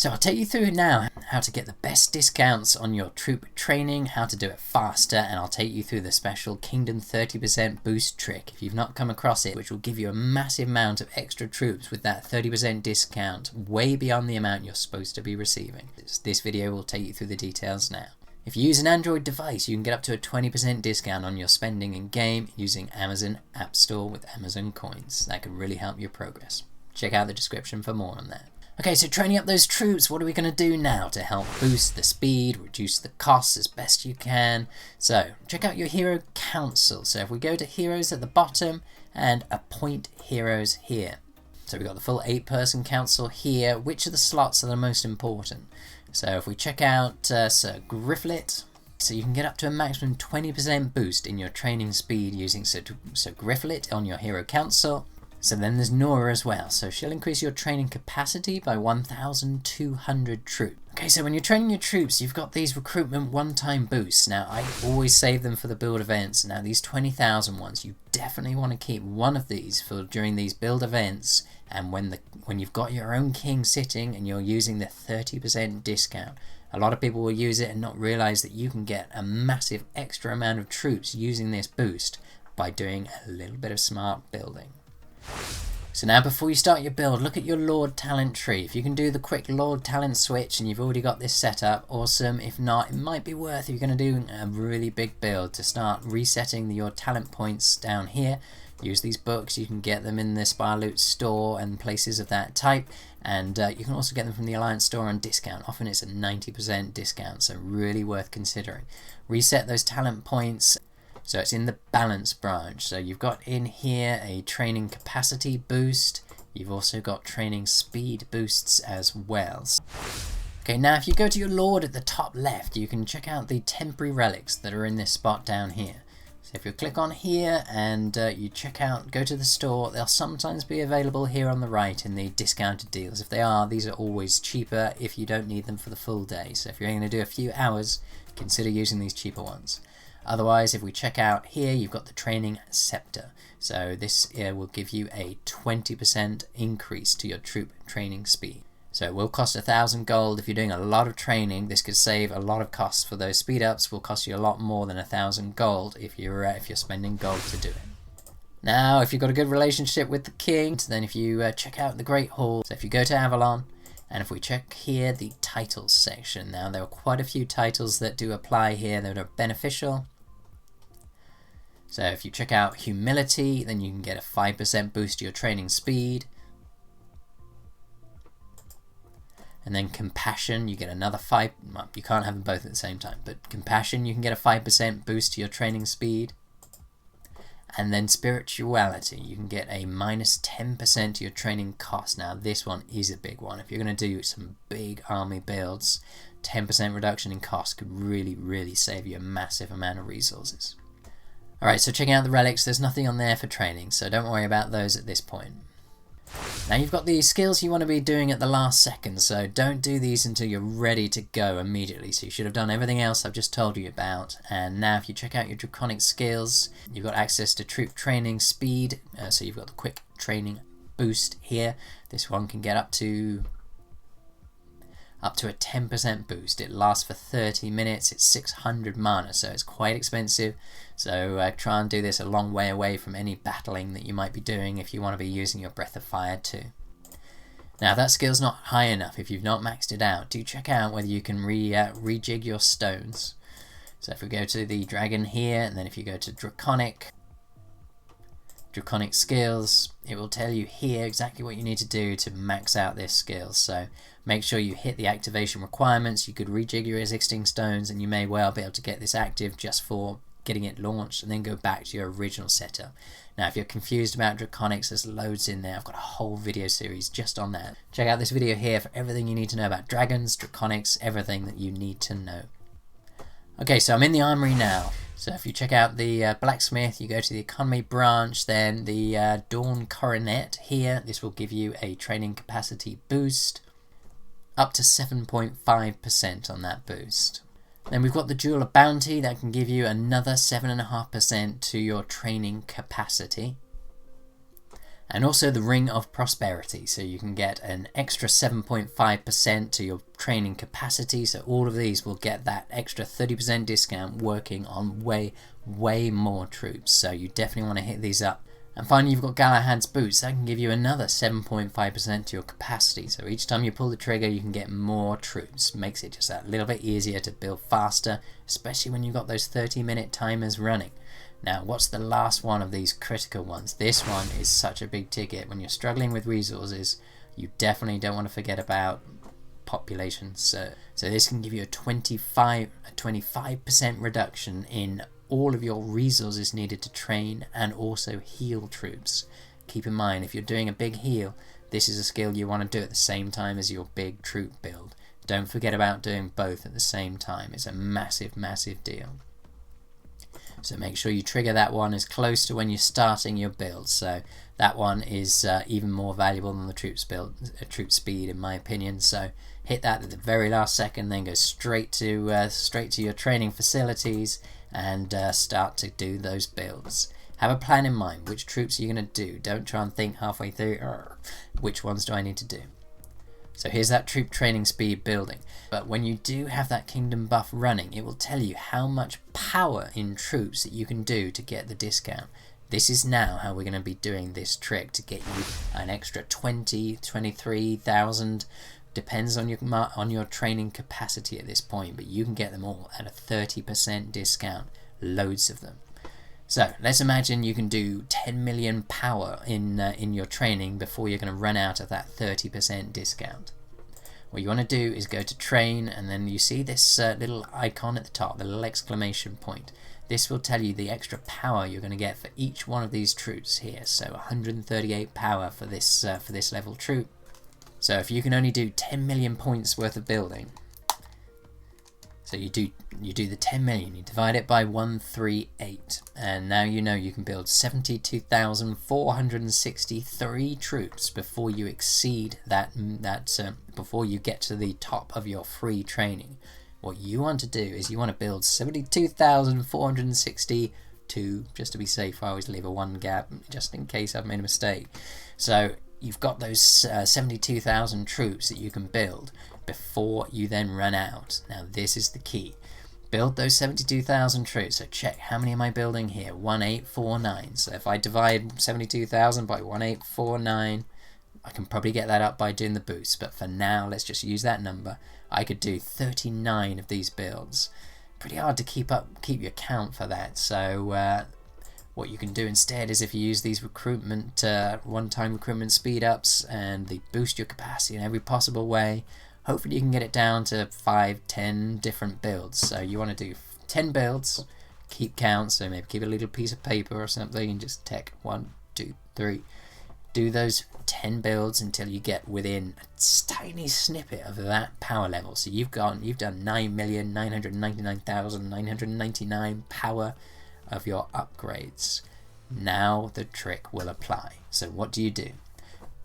So I'll take you through now how to get the best discounts on your troop training, how to do it faster, and I'll take you through the special Kingdom 30% boost trick if you've not come across it, which will give you a massive amount of extra troops with that 30% discount way beyond the amount you're supposed to be receiving. This video will take you through the details now. If you use an Android device, you can get up to a 20% discount on your spending in game using Amazon App Store with Amazon coins. That could really help your progress. Check out the description for more on that. Okay, so training up those troops, what are we going to do now to help boost the speed, reduce the costs as best you can? So, check out your hero council. So if we go to heroes at the bottom and appoint heroes here. So we've got the full 8-person council here. Which of the slots are the most important? So if we check out Sir Grifflet, so you can get up to a maximum 20% boost in your training speed using Sir Grifflet on your hero council. So then there's Nora as well, so she'll increase your training capacity by 1,200 troops. Okay, so when you're training your troops, you've got these recruitment one-time boosts. Now, I always save them for the build events. Now, these 20,000 ones, you definitely want to keep one of these for during these build events, and when you've got your own king sitting and you're using the 30% discount. A lot of people will use it and not realize that you can get a massive extra amount of troops using this boost by doing a little bit of smart building. So now before you start your build, look at your Lord talent tree. If you can do the quick Lord talent switch and you've already got this set up, awesome. If not, it might be worth, if you're going to do a really big build, to start resetting your talent points down here. Use these books, you can get them in the Spire Loot store and places of that type, and you can also get them from the Alliance store on discount. Often it's a 90% discount, so really worth considering. Reset those talent points. So it's in the balance branch. So you've got in here a training capacity boost. You've also got training speed boosts as well. Okay, now if you go to your Lord at the top left, you can check out the temporary relics that are in this spot down here. So if you click on here and you check out, go to the store, they'll sometimes be available here on the right in the discounted deals. If they are, these are always cheaper if you don't need them for the full day. So if you're going to do a few hours, consider using these cheaper ones. Otherwise, if we check out here, you've got the training scepter. So this will give you a 20% increase to your troop training speed. So it will cost 1,000 gold. If you're doing a lot of training, this could save a lot of costs for those speed ups. Will cost you a lot more than 1,000 gold if you're spending gold to do it. Now, if you've got a good relationship with the king, then if you check out the Great Hall, so if you go to Avalon, and if we check here the titles section, now there are quite a few titles that do apply here that are beneficial. So if you check out humility, then you can get a 5% boost to your training speed. And then compassion, you get another 5%, well, you can't have them both at the same time, but compassion, you can get a 5% boost to your training speed. And then spirituality, you can get a minus 10% to your training cost. Now this one is a big one. If you're going to do some big army builds, 10% reduction in cost could really, really save you a massive amount of resources. Alright, so checking out the relics, there's nothing on there for training, so don't worry about those at this point. Now you've got the skills you want to be doing at the last second, so don't do these until you're ready to go immediately. So you should have done everything else I've just told you about. And now if you check out your Draconic skills, you've got access to troop training speed, so you've got the quick training boost here. This one can get up to a 10% boost. It lasts for 30 minutes, it's 600 mana, so it's quite expensive. So try and do this a long way away from any battling that you might be doing if you want to be using your Breath of Fire too. Now if that skill's not high enough, if you've not maxed it out, do check out whether you can rejig your stones. So if we go to the dragon here, and then if you go to Draconic skills, it will tell you here exactly what you need to do to max out this skill. So make sure you hit the activation requirements. You could rejig your existing stones and you may well be able to get this active just for getting it launched and then go back to your original setup. Now if you're confused about Draconics, there's loads in there. I've got a whole video series just on that. Check out this video here for everything you need to know about dragons, Draconics, everything that you need to know. Okay, so I'm in the armory now. So if you check out the blacksmith, you go to the economy branch, then the Dawn Coronet here. This will give you a training capacity boost up to 7.5% on that boost. Then we've got the Jewel of Bounty that can give you another 7.5% to your training capacity. And also the Ring of Prosperity, so you can get an extra 7.5% to your training capacity. So all of these will get that extra 30% discount working on way more troops. So you definitely want to hit these up. And finally, you've got Galahad's Boots. That can give you another 7.5% to your capacity. So each time you pull the trigger, you can get more troops. Makes it just that little bit easier to build faster, especially when you've got those 30-minute timers running. Now, what's the last one of these critical ones? This one is such a big ticket. When you're struggling with resources, you definitely don't want to forget about population. So this can give you a 25% reduction in all of your resources needed to train and also heal troops. Keep in mind, if you're doing a big heal, this is a skill you want to do at the same time as your big troop build. Don't forget about doing both at the same time. It's a massive deal. So make sure you trigger that one as close to when you're starting your build. So that one is even more valuable than the troop speed, in my opinion. So hit that at the very last second, then go straight to your training facilities and start to do those builds. Have a plan in mind. Which troops are you going to do? Don't try and think halfway through, which ones do I need to do? So here's that troop training speed building. But when you do have that kingdom buff running, it will tell you how much power in troops that you can do to get the discount. This is now how we're going to be doing this trick to get you an extra 23,000. Depends on your training capacity at this point, but you can get them all at a 30% discount. Loads of them. So let's imagine you can do 10 million power in your training before you're going to run out of that 30% discount. What you want to do is go to train, and then you see this little icon at the top, the little exclamation point. This will tell you the extra power you're going to get for each one of these troops here. So 138 power for this level troop. So if you can only do 10 million points worth of building, so you do the 10 million, you divide it by 138, and now you know you can build 72,463 troops before you exceed before you get to the top of your free training. What you want to do is you want to build 72,462, just to be safe. I always leave a one gap just in case I've made a mistake. So you've got those 72,000 troops that you can build before you then run out. Now this is the key. Build those 72,000 troops. So check, how many am I building here? 1849. So if I divide 72,000 by 1849, I can probably get that up by doing the boost. But for now, let's just use that number. I could do 39 of these builds. Pretty hard to keep your count for that. So what you can do instead is, if you use these recruitment one-time recruitment speed ups, and they boost your capacity in every possible way, hopefully you can get it down to 5-10 different builds. So you want to do 10 builds, keep count, so maybe keep a little piece of paper or something and just tick 1, 2, 3. Do those 10 builds until you get within a tiny snippet of that power level. So you've done 9,999,999 power of your upgrades. Now the trick will apply. So what do?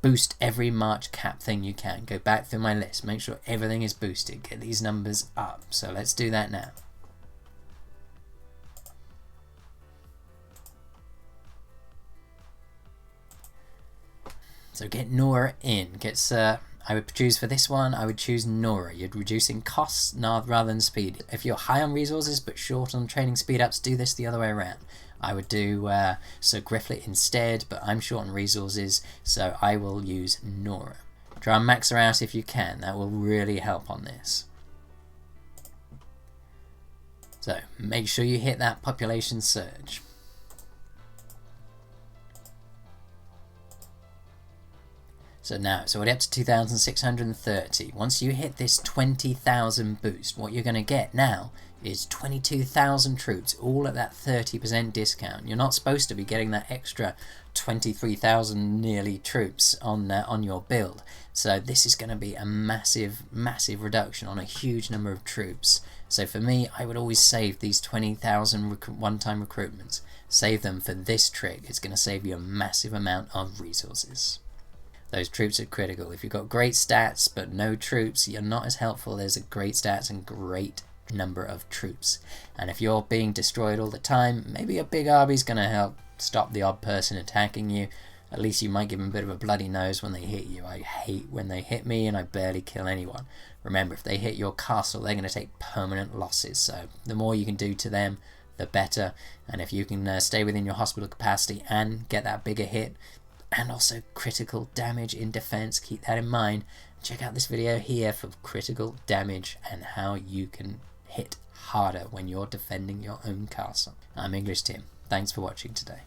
Boost every March cap thing you can. Go back through my list, make sure everything is boosted, get these numbers up. So let's do that now. So get Nora in. I would choose for this one, I would choose Nora. You're reducing costs rather than speed. If you're high on resources but short on training speed ups, do this the other way around. I would do Sir Grifflet instead, but I'm short on resources, so I will use Nora. Try and max her out if you can. That will really help on this. So make sure you hit that population surge. So we're up to 2,630. Once you hit this 20,000 boost, what you're going to get now is 22,000 troops, all at that 30% discount. You're not supposed to be getting that extra 23,000 nearly troops on your build. So this is going to be a massive reduction on a huge number of troops. So for me, I would always save these 20,000 one-time recruitments. Save them for this trick. It's going to save you a massive amount of resources. Those troops are critical. If you've got great stats but no troops, you're not as helpful as a great stats and great number of troops. And if you're being destroyed all the time, maybe a big army is going to help stop the odd person attacking you. At least you might give them a bit of a bloody nose when they hit you. I hate when they hit me and I barely kill anyone. Remember, if they hit your castle, they're going to take permanent losses, so the more you can do to them, the better. And if you can stay within your hospital capacity and get that bigger hit, and also critical damage in defense, keep that in mind. Check out this video here for critical damage and how you can hit harder when you're defending your own castle. I'm EnglishTim. Thanks for watching today.